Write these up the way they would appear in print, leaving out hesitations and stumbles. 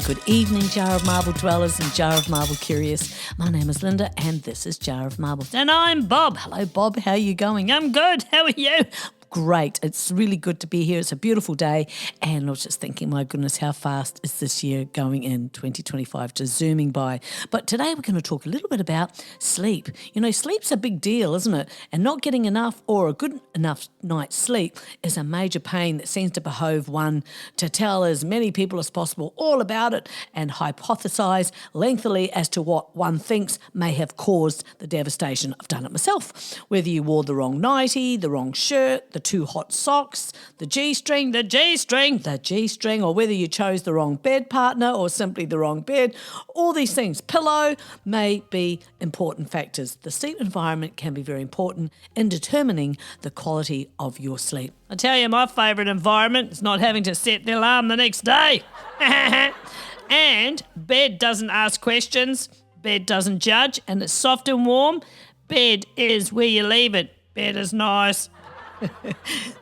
good evening, Jar of Marble dwellers and Jar of Marble curious. My name is Linda and this is Jar of Marble. And I'm Bob. Hello, Bob. How are you going? I'm good. How are you? Great. It's really good to be here. It's a beautiful day. And I was just thinking, my goodness, how fast is this year going in 2025, just zooming by. But today we're going to talk a little bit about sleep. You know, sleep's a big deal, isn't it? And not getting enough or a good enough night's sleep is a major pain that seems to behove one to tell as many people as possible all about it and hypothesize lengthily as to what one thinks may have caused the devastation. I've done it myself. Whether you wore the wrong nightie, the wrong shirt, the too hot socks, the G-string, or whether you chose the wrong bed partner or simply the wrong bed, all these things, pillow, may be important factors. The sleep environment can be very important in determining the quality of your sleep. I tell you, my favourite environment is not having to set the alarm the next day. And bed doesn't ask questions, bed doesn't judge, and it's soft and warm. Bed is where you leave it. Bed is nice.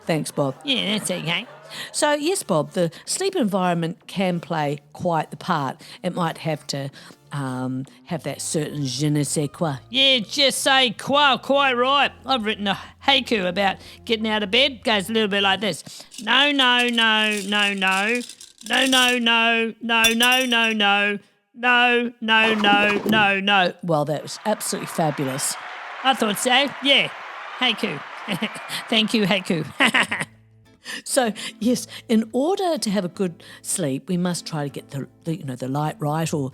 Thanks, Bob. Yeah, that's okay. So, yes, Bob, the sleep environment can play quite the part. It might have to have that certain je ne sais quoi. Yeah, just say quite right. I've written a haiku about getting out of bed. It goes a little bit like this. No, no, no, no, no. No, no, no, no, no, no, no. No, no, no, no, no. Well, that was absolutely fabulous. I thought so. Yeah, haiku. Thank you, haiku. So, yes, in order to have a good sleep, we must try to get the light right or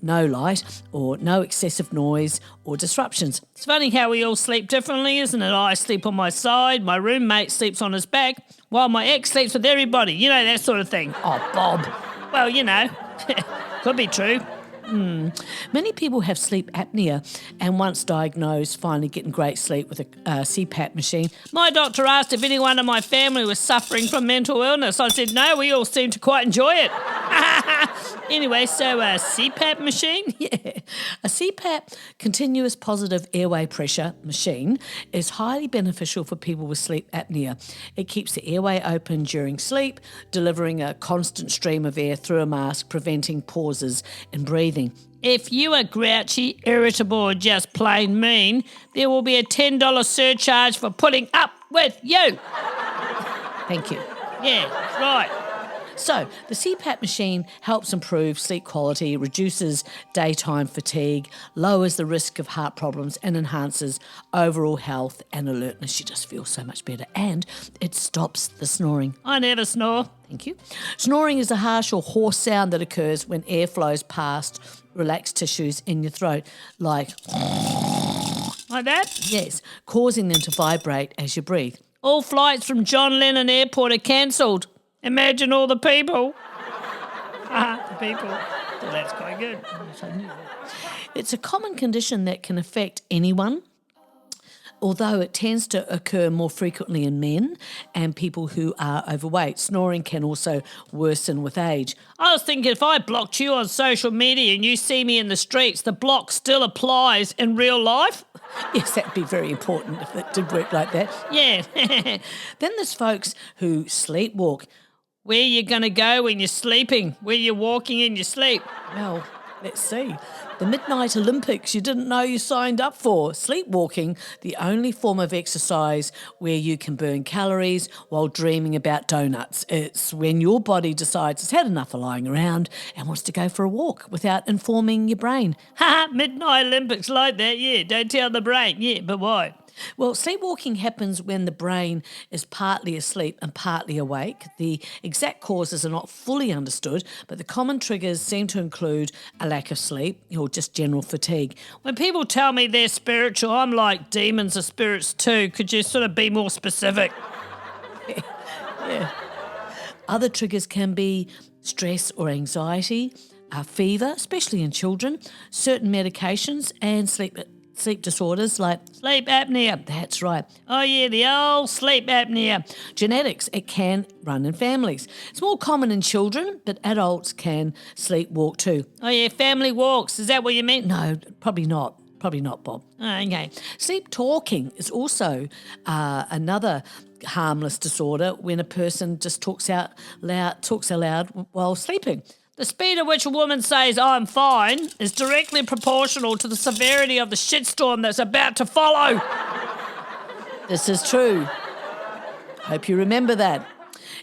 no light or no excessive noise or disruptions. It's funny how we all sleep differently, isn't it? I sleep on my side, my roommate sleeps on his back, while my ex sleeps with everybody. You know, that sort of thing. Oh, Bob. Well, you know, could be true. Many people have sleep apnea and once diagnosed finally getting great sleep with a CPAP machine. My doctor asked if anyone in my family was suffering from mental illness. I said, no, we all seem to quite enjoy it. Anyway, so a CPAP machine? Yeah. A CPAP, continuous positive airway pressure machine, is highly beneficial for people with sleep apnea. It keeps the airway open during sleep, delivering a constant stream of air through a mask, preventing pauses in breathing. If you are grouchy, irritable, or just plain mean, there will be a $10 surcharge for putting up with you. Thank you. Yeah, right. So, the CPAP machine helps improve sleep quality, reduces daytime fatigue, lowers the risk of heart problems and enhances overall health and alertness. You just feel so much better. And it stops the snoring. I never snore. Thank you. Snoring is a harsh or hoarse sound that occurs when air flows past relaxed tissues in your throat, like that? Yes, causing them to vibrate as you breathe. All flights from John Lennon Airport are cancelled. Imagine all the people. The people. Well, that's quite good. It's a common condition that can affect anyone, although it tends to occur more frequently in men and people who are overweight. Snoring can also worsen with age. I was thinking if I blocked you on social media and you see me in the streets, the block still applies in real life? Yes, that'd be very important if it did work like that. Yeah. Then there's folks who sleepwalk. Where you going to go when you're sleeping? Where you're walking in your sleep? Well, let's see. The Midnight Olympics you didn't know you signed up for. Sleepwalking, the only form of exercise where you can burn calories while dreaming about donuts. It's when your body decides it's had enough of lying around and wants to go for a walk without informing your brain. Midnight Olympics like that, yeah. Don't tell the brain, yeah, but why? Well, sleepwalking happens when the brain is partly asleep and partly awake. The exact causes are not fully understood, but the common triggers seem to include a lack of sleep or just general fatigue. When people tell me they're spiritual, I'm like, demons are spirits too. Could you sort of be more specific? Yeah. Other triggers can be stress or anxiety, fever, especially in children, certain medications, and sleep disorders like sleep apnea. That's right. Oh, yeah, the old sleep apnea. Genetics, it can run in families. It's more common in children, but adults can sleepwalk too. Oh, yeah, family walks. Is that what you meant? No, probably not. Probably not, Bob. Oh, okay. Sleep talking is also another harmless disorder when a person just talks aloud while sleeping. The speed at which a woman says, I'm fine, is directly proportional to the severity of the shitstorm that's about to follow. This is true. Hope you remember that.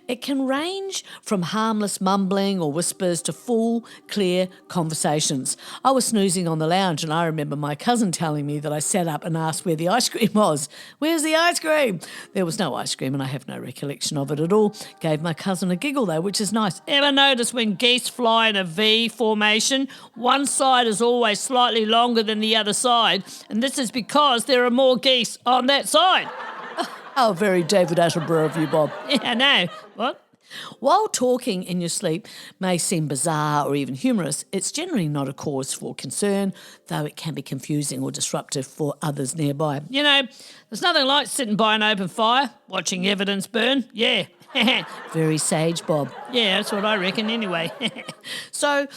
It can range from harmless mumbling or whispers to full, clear conversations. I was snoozing on the lounge and I remember my cousin telling me that I sat up and asked where the ice cream was. Where's the ice cream? There was no ice cream and I have no recollection of it at all. Gave my cousin a giggle though, which is nice. Ever notice when geese fly in a V formation, one side is always slightly longer than the other side, and this is because there are more geese on that side. How very David Attenborough of you, Bob. Yeah, I know. What? While talking in your sleep may seem bizarre or even humorous, it's generally not a cause for concern, though it can be confusing or disruptive for others nearby. You know, there's nothing like sitting by an open fire, watching evidence burn. Yeah. Very sage, Bob. Yeah, that's what I reckon anyway. So,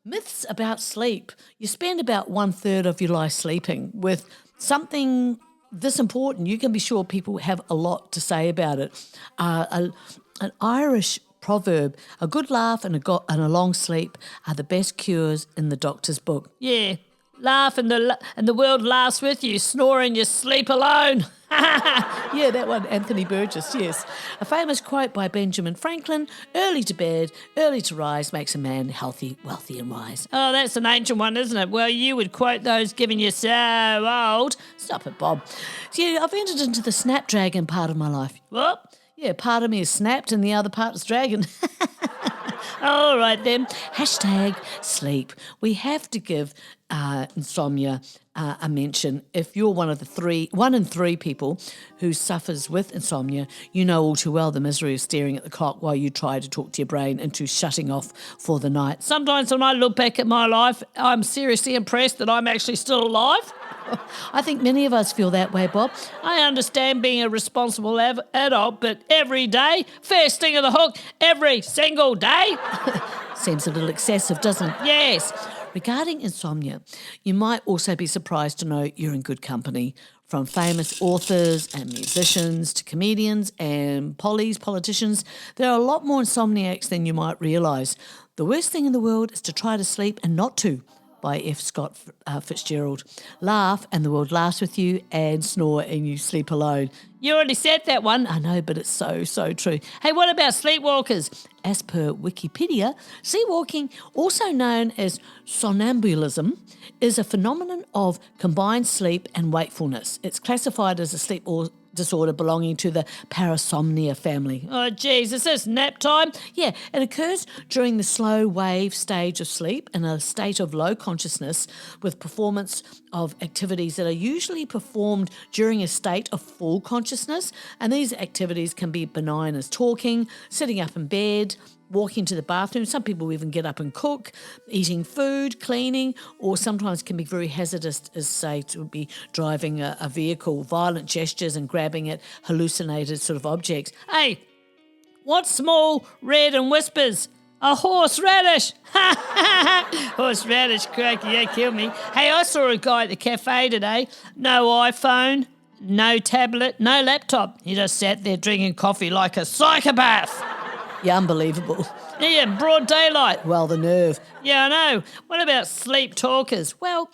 myths about sleep. You spend about 1/3 of your life sleeping. With something this important, you can be sure people have a lot to say about it. An Irish proverb, a good laugh and a long sleep are the best cures in the doctor's book. Yeah, laugh and the world laughs with you, snore in your sleep alone. Yeah, that one, Anthony Burgess, yes. A famous quote by Benjamin Franklin, early to bed, early to rise makes a man healthy, wealthy and wise. Oh, that's an ancient one, isn't it? Well, you would quote those given you're so old. Stop it, Bob. See, I've entered into the snapdragon part of my life. What? Yeah, part of me is snapped and the other part is dragon. All right then. Hashtag sleep. We have to give insomnia a mention. If you're one in three people who suffers with insomnia, you know all too well the misery of staring at the clock while you try to talk to your brain into shutting off for the night. Sometimes when I look back at my life, I'm seriously impressed that I'm actually still alive. I think many of us feel that way, Bob. I understand being a responsible adult, but every day, first thing of the hook, every single day. Seems a little excessive, doesn't it? Yes. Regarding insomnia, you might also be surprised to know you're in good company. From famous authors and musicians to comedians and politicians, there are a lot more insomniacs than you might realise. The worst thing in the world is to try to sleep and not to. By F. Scott Fitzgerald. Laugh and the world laughs with you, and snore and you sleep alone. You already said that one. I know, but it's so true. Hey, what about sleepwalkers? As per Wikipedia, sleepwalking, also known as somnambulism, is a phenomenon of combined sleep and wakefulness. It's classified as a sleep disorder belonging to the parasomnia family. Oh, geez, is this nap time? Yeah, it occurs during the slow wave stage of sleep in a state of low consciousness with performance of activities that are usually performed during a state of full consciousness. And these activities can be benign as talking, sitting up in bed, walking to the bathroom. Some people even get up and cook, eating food, cleaning, or sometimes can be very hazardous as, say, to be driving a vehicle, violent gestures and grabbing at hallucinated sort of objects. Hey, what's small, red and whispers? A horseradish. Horseradish, cracky, yeah, kill me. Hey, I saw a guy at the cafe today. No iPhone, no tablet, no laptop. He just sat there drinking coffee like a psychopath. Yeah, unbelievable. Yeah, broad daylight. Well, the nerve. Yeah, I know. What about sleep talkers? Well,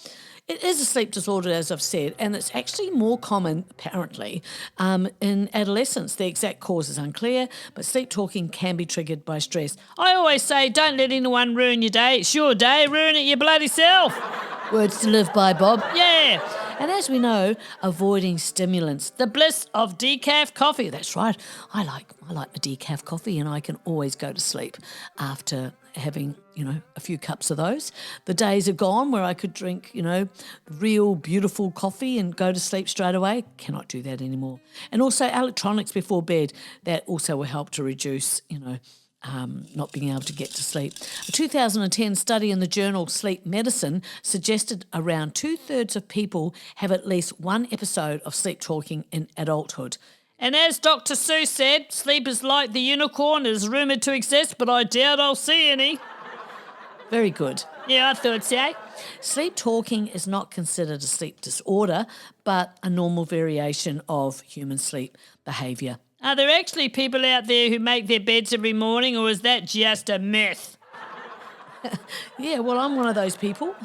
it is a sleep disorder, as I've said, and it's actually more common, apparently, in adolescence. The exact cause is unclear, but sleep talking can be triggered by stress. I always say, don't let anyone ruin your day. It's your day. Ruin it your bloody self. Words to live by, Bob. Yeah. And as we know, avoiding stimulants. The bliss of decaf coffee. That's right. I like my decaf coffee, and I can always go to sleep after having, a few cups of those. The days are gone where I could drink, real beautiful coffee and go to sleep straight away. Cannot do that anymore. And also electronics before bed. That also will help to reduce, not being able to get to sleep. A 2010 study in the journal Sleep Medicine suggested around 2/3 of people have at least one episode of sleep talking in adulthood. And as Dr. Seuss said, sleep is like the unicorn. It is rumoured to exist, but I doubt I'll see any. Very good. Yeah, I thought so. Sleep talking is not considered a sleep disorder, but a normal variation of human sleep behaviour. Are there actually people out there who make their beds every morning, or is that just a myth? Yeah, well, I'm one of those people.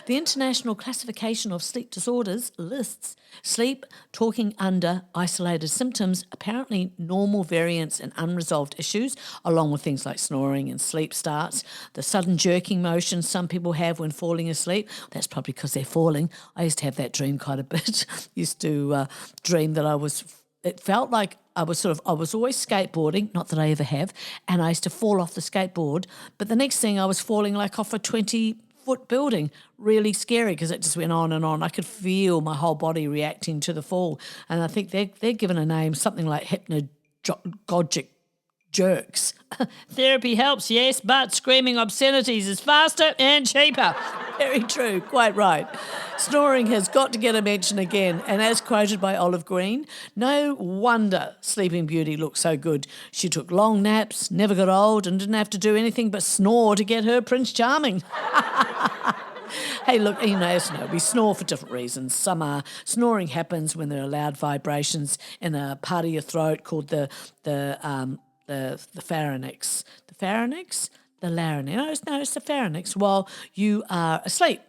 The International Classification of Sleep Disorders lists sleep, talking under, isolated symptoms, apparently normal variants and unresolved issues, along with things like snoring and sleep starts, the sudden jerking motion some people have when falling asleep. That's probably because they're falling. I used to have that dream quite a bit. Used to dream that it felt like I was always skateboarding, not that I ever have, and I used to fall off the skateboard, but the next thing I was falling like off a 20-foot building. Really scary because it just went on and on. I could feel my whole body reacting to the fall. And I think they're given a name, something like hypnagogic jerks. Therapy helps, yes, but screaming obscenities is faster and cheaper. Very true, quite right. Snoring has got to get a mention again, and as quoted by Olive Green, no wonder Sleeping Beauty looked so good. She took long naps, never got old, and didn't have to do anything but snore to get her Prince Charming. Hey, look, we snore for different reasons. Snoring happens when there are loud vibrations in a part of your throat called the pharynx. The pharynx? The larynx. No, it's the pharynx while you are asleep.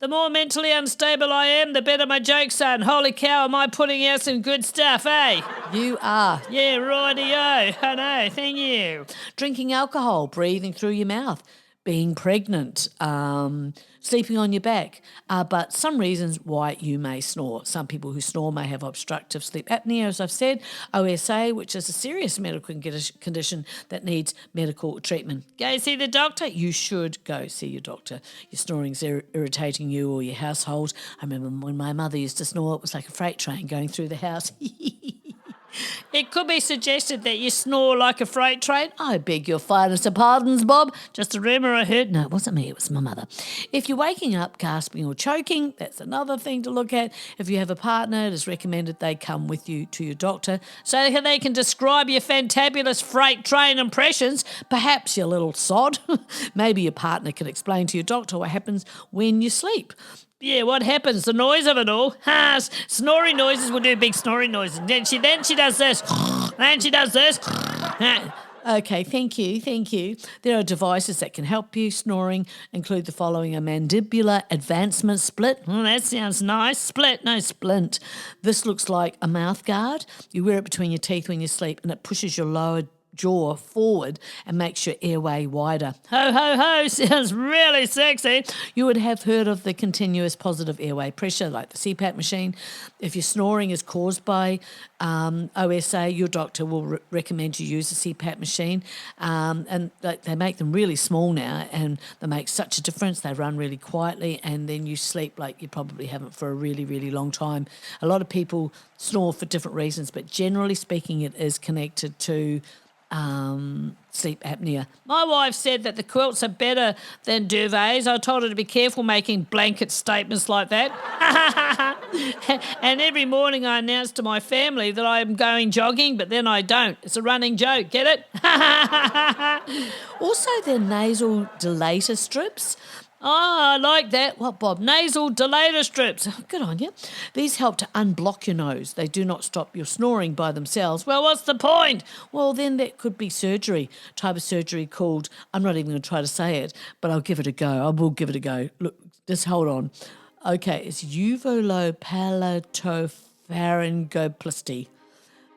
The more mentally unstable I am, the better my jokes are. And holy cow, am I putting out some good stuff, eh? You are. Yeah, righty-o. I know, thank you. Drinking alcohol, breathing through your mouth, being pregnant, sleeping on your back, but some reasons why you may snore. Some people who snore may have obstructive sleep apnea, as I've said, OSA, which is a serious medical condition that needs medical treatment. Go see the doctor? You should go see your doctor. Your snoring's irritating you or your household. I remember when my mother used to snore, it was like a freight train going through the house. It could be suggested that you snore like a freight train. I beg your finest of pardons, Bob. Just a rumour I heard. No, it wasn't me, it was my mother. If you're waking up gasping or choking, that's another thing to look at. If you have a partner, it is recommended they come with you to your doctor so they can describe your fantabulous freight train impressions. Perhaps your little sod. Maybe your partner can explain to your doctor what happens when you sleep. Yeah, what happens? The noise of it all. Snoring noises will do big snoring noises. Then she does this. Then she does this. Okay, thank you. There are devices that can help you. Snoring include the following: a mandibular advancement split. That sounds nice. Split, no splint. This looks like a mouth guard. You wear it between your teeth when you sleep, and it pushes your lower jaw forward and makes your airway wider. Ho, ho, ho, sounds really sexy. You would have heard of the continuous positive airway pressure, like the CPAP machine. If your snoring is caused by OSA, your doctor will recommend you use a CPAP machine. And they make them really small now, and they make such a difference. They run really quietly, and then you sleep like you probably haven't for a really, really long time. A lot of people snore for different reasons, but generally speaking, it is connected to sleep apnea. My wife said that the quilts are better than duvets. I told her to be careful making blanket statements like that. And every morning I announce to my family that I'm going jogging, but then I don't. It's a running joke, get it? Also, they're nasal dilator strips. Oh, I like that. What, Bob? Nasal dilator strips. Good on you. These help to unblock your nose. They do not stop your snoring by themselves. Well, what's the point? Well, then that could be surgery, type of surgery called, I'm not even going to try to say it, but I'll give it a go. I will give it a go. Look, just hold on. Okay, it's uvulopalatopharyngoplasty.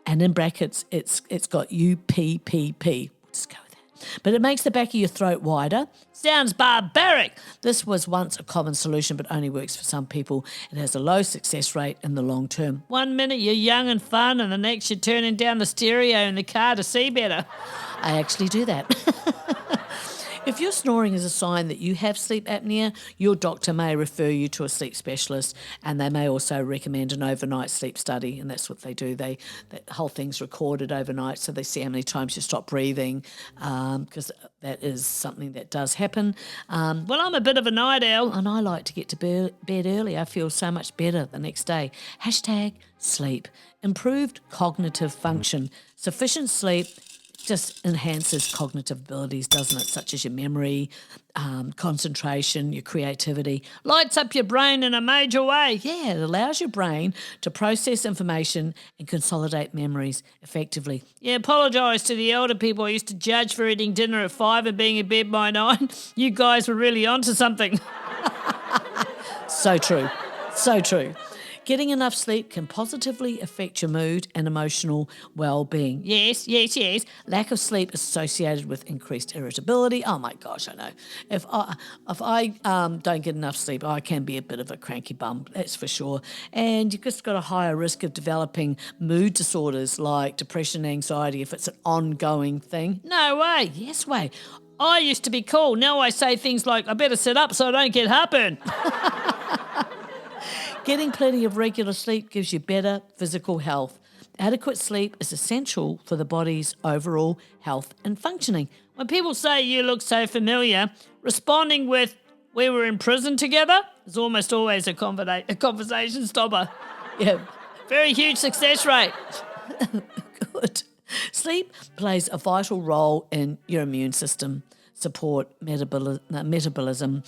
And in brackets, it's got UPPP. Just go with that. But it makes the back of your throat wider. Sounds barbaric. This was once a common solution, but only works for some people. It has a low success rate in the long term. 1 minute you're young and fun, and the next you're turning down the stereo in the car to see better. I actually do that. If your snoring is a sign that you have sleep apnea, your doctor may refer you to a sleep specialist, and they may also recommend an overnight sleep study, and that's what they do. The whole thing's recorded overnight, so they see how many times you stop breathing, because that is something that does happen. Well, I'm a bit of a night owl. And I like to get to bed early. I feel so much better the next day. #sleep. Improved cognitive function. Sufficient sleep just enhances cognitive abilities, doesn't it? Such as your memory, concentration, your creativity. Lights up your brain in a major way. Yeah, it allows your brain to process information and consolidate memories effectively. Yeah, apologise to the elder people I used to judge for eating dinner at 5 and being in bed by 9. You guys were really onto something. So true. So true. Getting enough sleep can positively affect your mood and emotional well-being. Yes. Lack of sleep is associated with increased irritability. Oh my gosh, I know. If I don't get enough sleep, I can be a bit of a cranky bum, that's for sure. And you've just got a higher risk of developing mood disorders like depression, anxiety, if it's an ongoing thing. No way. Yes way. I used to be cool. Now I say things like, I better sit up so I don't get heartburn. Getting plenty of regular sleep gives you better physical health. Adequate sleep is essential for the body's overall health and functioning. When people say you look so familiar, responding with, we were in prison together, is almost always a conversation stopper. Yeah. Very huge success rate. Good. Sleep plays a vital role in your immune system, support metabolism,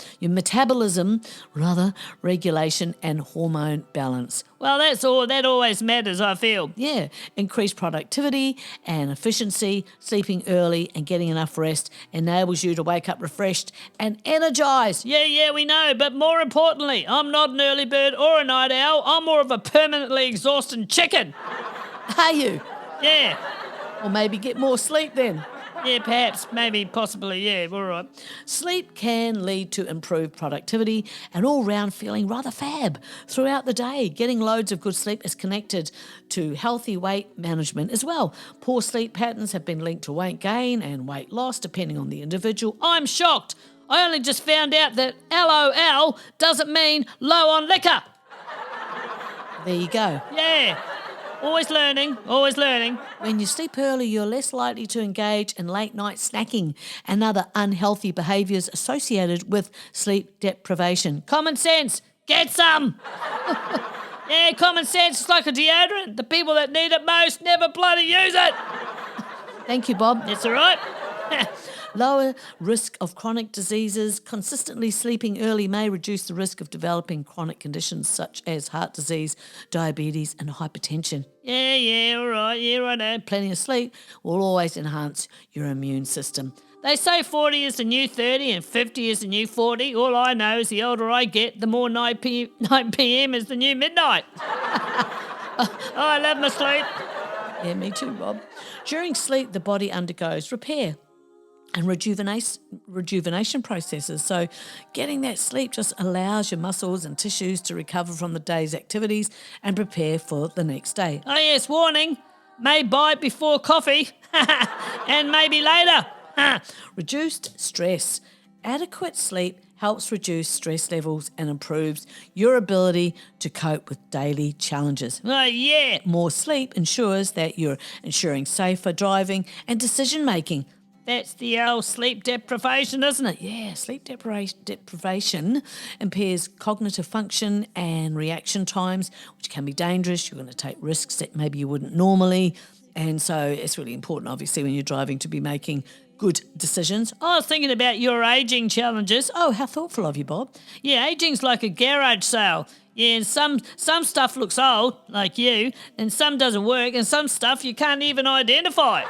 regulation and hormone balance. Well, that's all. That always matters, I feel. Yeah, increased productivity and efficiency. Sleeping early and getting enough rest enables you to wake up refreshed and energized. Yeah, we know. But more importantly, I'm not an early bird or a night owl. I'm more of a permanently exhausted chicken. Are you? Yeah. Or maybe get more sleep then. Yeah, perhaps, maybe, possibly, yeah, all right. Sleep can lead to improved productivity and all-round feeling rather fab throughout the day. Getting loads of good sleep is connected to healthy weight management as well. Poor sleep patterns have been linked to weight gain and weight loss depending on the individual. I'm shocked. I only just found out that LOL doesn't mean low on liquor. There you go. Yeah. Always learning. When you sleep early, you're less likely to engage in late-night snacking and other unhealthy behaviours associated with sleep deprivation. Common sense. Get some. Yeah, common sense is like a deodorant. The people that need it most never bloody use it. Thank you, Bob. That's all right. Lower risk of chronic diseases. Consistently sleeping early may reduce the risk of developing chronic conditions such as heart disease, diabetes and hypertension. Yeah, all right. Yeah, righto. Plenty of sleep will always enhance your immune system. They say 40 is the new 30 and 50 is the new 40. All I know is the older I get, the more 9 p.m. is the new midnight. Oh, I love my sleep. Yeah, me too, Bob. During sleep, the body undergoes repair and rejuvenation processes. So getting that sleep just allows your muscles and tissues to recover from the day's activities and prepare for the next day. Oh yes, warning, may bite before coffee and maybe later. Reduced stress. Adequate sleep helps reduce stress levels and improves your ability to cope with daily challenges. Oh yeah. More sleep ensures that you're ensuring safer driving and decision making. That's the old sleep deprivation, isn't it? Yeah, sleep deprivation impairs cognitive function and reaction times, which can be dangerous. You're going to take risks that maybe you wouldn't normally. And so it's really important, obviously, when you're driving to be making good decisions. I was thinking about your ageing challenges. Oh, how thoughtful of you, Bob. Yeah, ageing's like a garage sale. Yeah, and some stuff looks old, like you, and some doesn't work, and some stuff you can't even identify.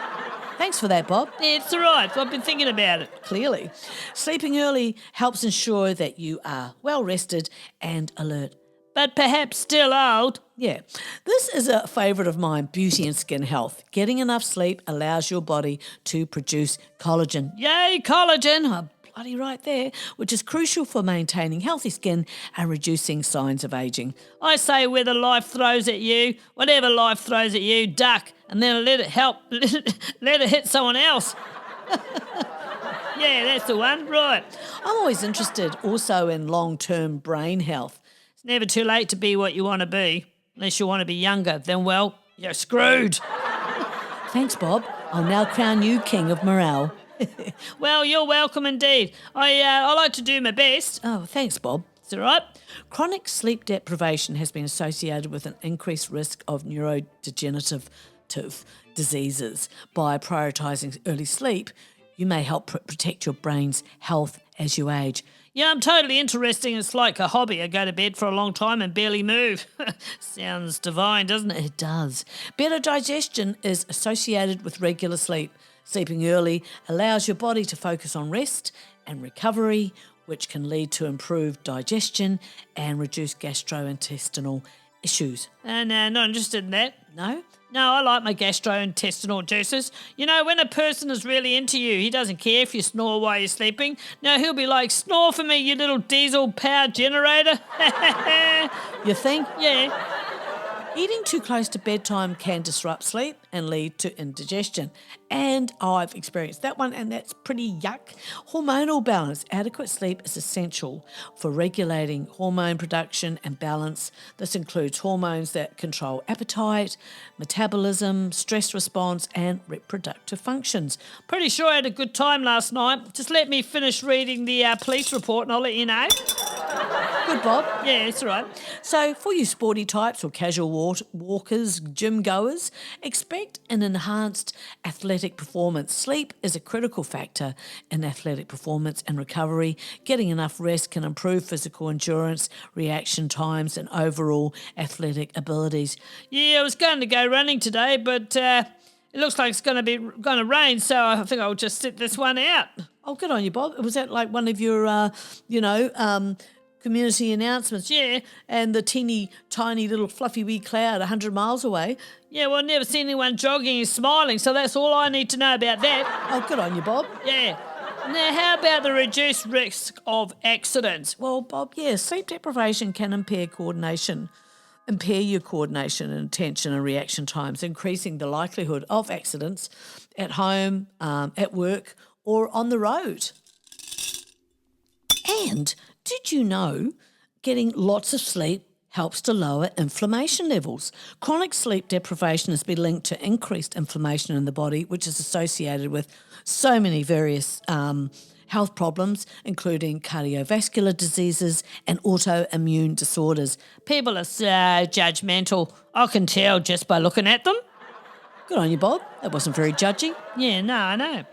Thanks for that, Bob. Yeah, it's all right. I've been thinking about it. Clearly. Sleeping early helps ensure that you are well rested and alert. But perhaps still old. Yeah. This is a favourite of mine, beauty and skin health. Getting enough sleep allows your body to produce collagen. Yay, collagen. Oh, bloody right there, which is crucial for maintaining healthy skin and reducing signs of ageing. I say whether life throws at you, whatever life throws at you, duck, and then let it hit someone else. Yeah, that's the one. Right. I'm always interested also in long-term brain health. It's never too late to be what you want to be. Unless you want to be younger, then, well, you're screwed. Thanks, Bob. I'll now crown you king of morale. Well, you're welcome indeed. I like to do my best. Oh, thanks, Bob. It's all right. Chronic sleep deprivation has been associated with an increased risk of neurodegenerative degenerative diseases. By prioritising early sleep, you may help protect your brain's health as you age. Yeah, I'm totally interested. It's like a hobby. I go to bed for a long time and barely move. Sounds divine, doesn't it? It does. Better digestion is associated with regular sleep. Sleeping early allows your body to focus on rest and recovery, which can lead to improved digestion and reduce gastrointestinal issues. No, not interested in that. No? No, I like my gastrointestinal juices. You know, when a person is really into you, he doesn't care if you snore while you're sleeping. No, he'll be like, snore for me, you little diesel power generator. You think? Yeah. Eating too close to bedtime can disrupt sleep and lead to indigestion. And I've experienced that one, and that's pretty yuck. Hormonal balance. Adequate sleep is essential for regulating hormone production and balance. This includes hormones that control appetite, metabolism, stress response, and reproductive functions. Pretty sure I had a good time last night. Just let me finish reading the police report and I'll let you know. Good, Bob. Yeah, it's all right. So for you sporty types or casual walkers, gym goers, expect an enhanced athletic performance. Sleep is a critical factor in athletic performance and recovery. Getting enough rest can improve physical endurance, reaction times, and overall athletic abilities. Yeah, I was going to go running today, but it looks like it's going to rain, so I think I'll just sit this one out. Oh, good on you, Bob. Was that like one of your, community announcements? Yeah. And the teeny tiny little fluffy wee cloud 100 miles away. Yeah, well, I've never seen anyone jogging and smiling, so that's all I need to know about that. Oh, good on you, Bob. Yeah. Now, how about the reduced risk of accidents? Well, Bob, yeah, sleep deprivation can impair your coordination and attention and reaction times, increasing the likelihood of accidents at home, at work, or on the road. And did you know getting lots of sleep helps to lower inflammation levels? Chronic sleep deprivation has been linked to increased inflammation in the body, which is associated with so many various health problems, including cardiovascular diseases and autoimmune disorders. People are so judgmental. I can tell just by looking at them. Good on you, Bob. That wasn't very judgy. Yeah, no, I know.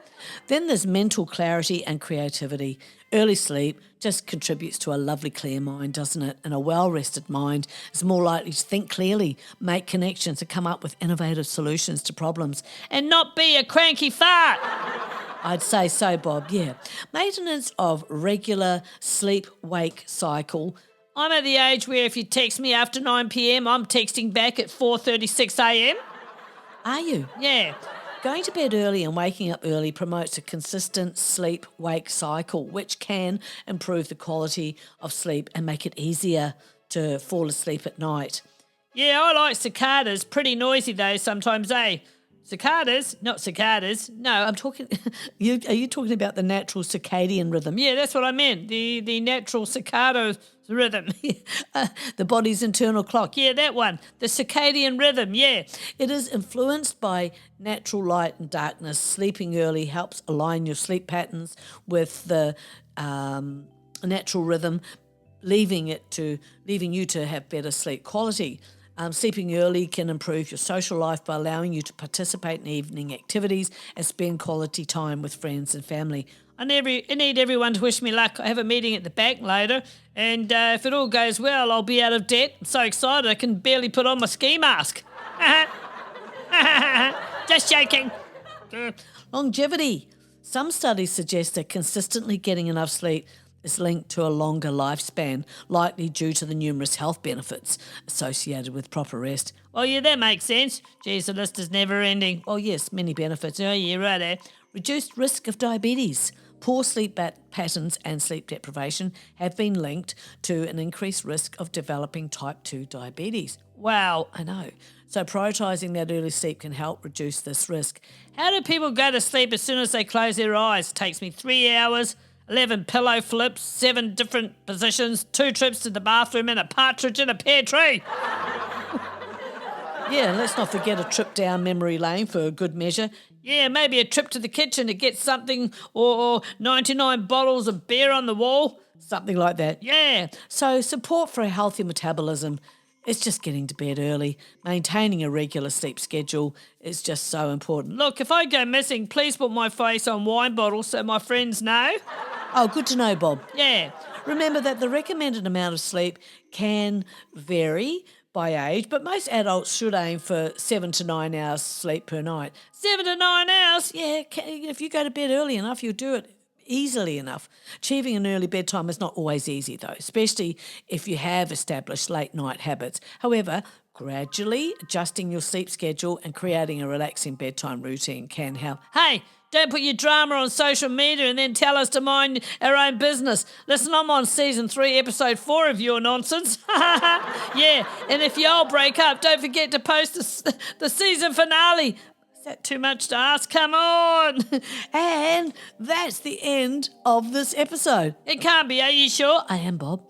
Then there's mental clarity and creativity. Early sleep just contributes to a lovely clear mind, doesn't it? And a well-rested mind is more likely to think clearly, make connections and come up with innovative solutions to problems. And not be a cranky fart. I'd say so, Bob, yeah. Maintenance of regular sleep-wake cycle. I'm at the age where if you text me after 9 p.m, I'm texting back at 4:36 a.m. Are you? Yeah. Going to bed early and waking up early promotes a consistent sleep-wake cycle, which can improve the quality of sleep and make it easier to fall asleep at night. Yeah, I like cicadas. Pretty noisy though sometimes, eh? Cicadas? Not cicadas. No, I'm talking... Are you talking about the natural circadian rhythm? Yeah, that's what I meant. The natural cicada rhythm. The body's internal clock. Yeah, that one. The circadian rhythm, yeah. It is influenced by natural light and darkness. Sleeping early helps align your sleep patterns with the natural rhythm, leaving you to have better sleep quality. Sleeping early can improve your social life by allowing you to participate in evening activities and spend quality time with friends and family. I need everyone to wish me luck. I have a meeting at the bank later, and if it all goes well, I'll be out of debt. I'm so excited I can barely put on my ski mask. Just joking. Longevity. Some studies suggest that consistently getting enough sleep is linked to a longer lifespan, likely due to the numerous health benefits associated with proper rest. Well, yeah, that makes sense. Geez, the list is never ending. Oh, yes, many benefits. Oh, yeah, right there. Reduced risk of diabetes. Poor sleep patterns and sleep deprivation have been linked to an increased risk of developing type 2 diabetes. Wow. I know. So prioritising that early sleep can help reduce this risk. How do people go to sleep as soon as they close their eyes? It takes me 3 hours. 11 pillow flips, 7 different positions, 2 trips to the bathroom, and a partridge in a pear tree. Yeah, and let's not forget a trip down memory lane for a good measure. Yeah, maybe a trip to the kitchen to get something, or 99 bottles of beer on the wall. Something like that. Yeah. So support for a healthy metabolism. It's just getting to bed early. Maintaining a regular sleep schedule is just so important. Look, if I go missing, please put my face on wine bottles so my friends know. Oh, good to know, Bob. Yeah. Remember that the recommended amount of sleep can vary by age, but most adults should aim for 7 to 9 hours sleep per night. 7 to 9 hours? Yeah, if you go to bed early enough, you'll do it easily enough. Achieving an early bedtime is not always easy, though, especially if you have established late night habits. However, gradually adjusting your sleep schedule and creating a relaxing bedtime routine can help. Hey, don't put your drama on social media and then tell us to mind our own business. Listen, I'm on season 3, episode 4 of your nonsense. Yeah, and if you all break up, don't forget to post the season finale. Is that too much to ask? Come on. And that's the end of this episode. It can't be, are you sure? I am Bob.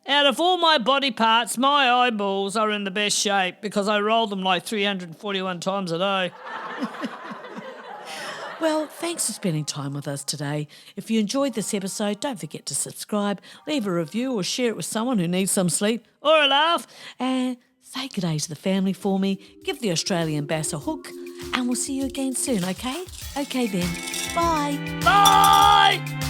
Out of all my body parts, my eyeballs are in the best shape because I roll them like 341 times a day. Well, thanks for spending time with us today. If you enjoyed this episode, don't forget to subscribe, leave a review or share it with someone who needs some sleep. Or a laugh. And say good day to the family for me. Give the Australian bass a hook. And we'll see you again soon, okay? Okay then. Bye. Bye!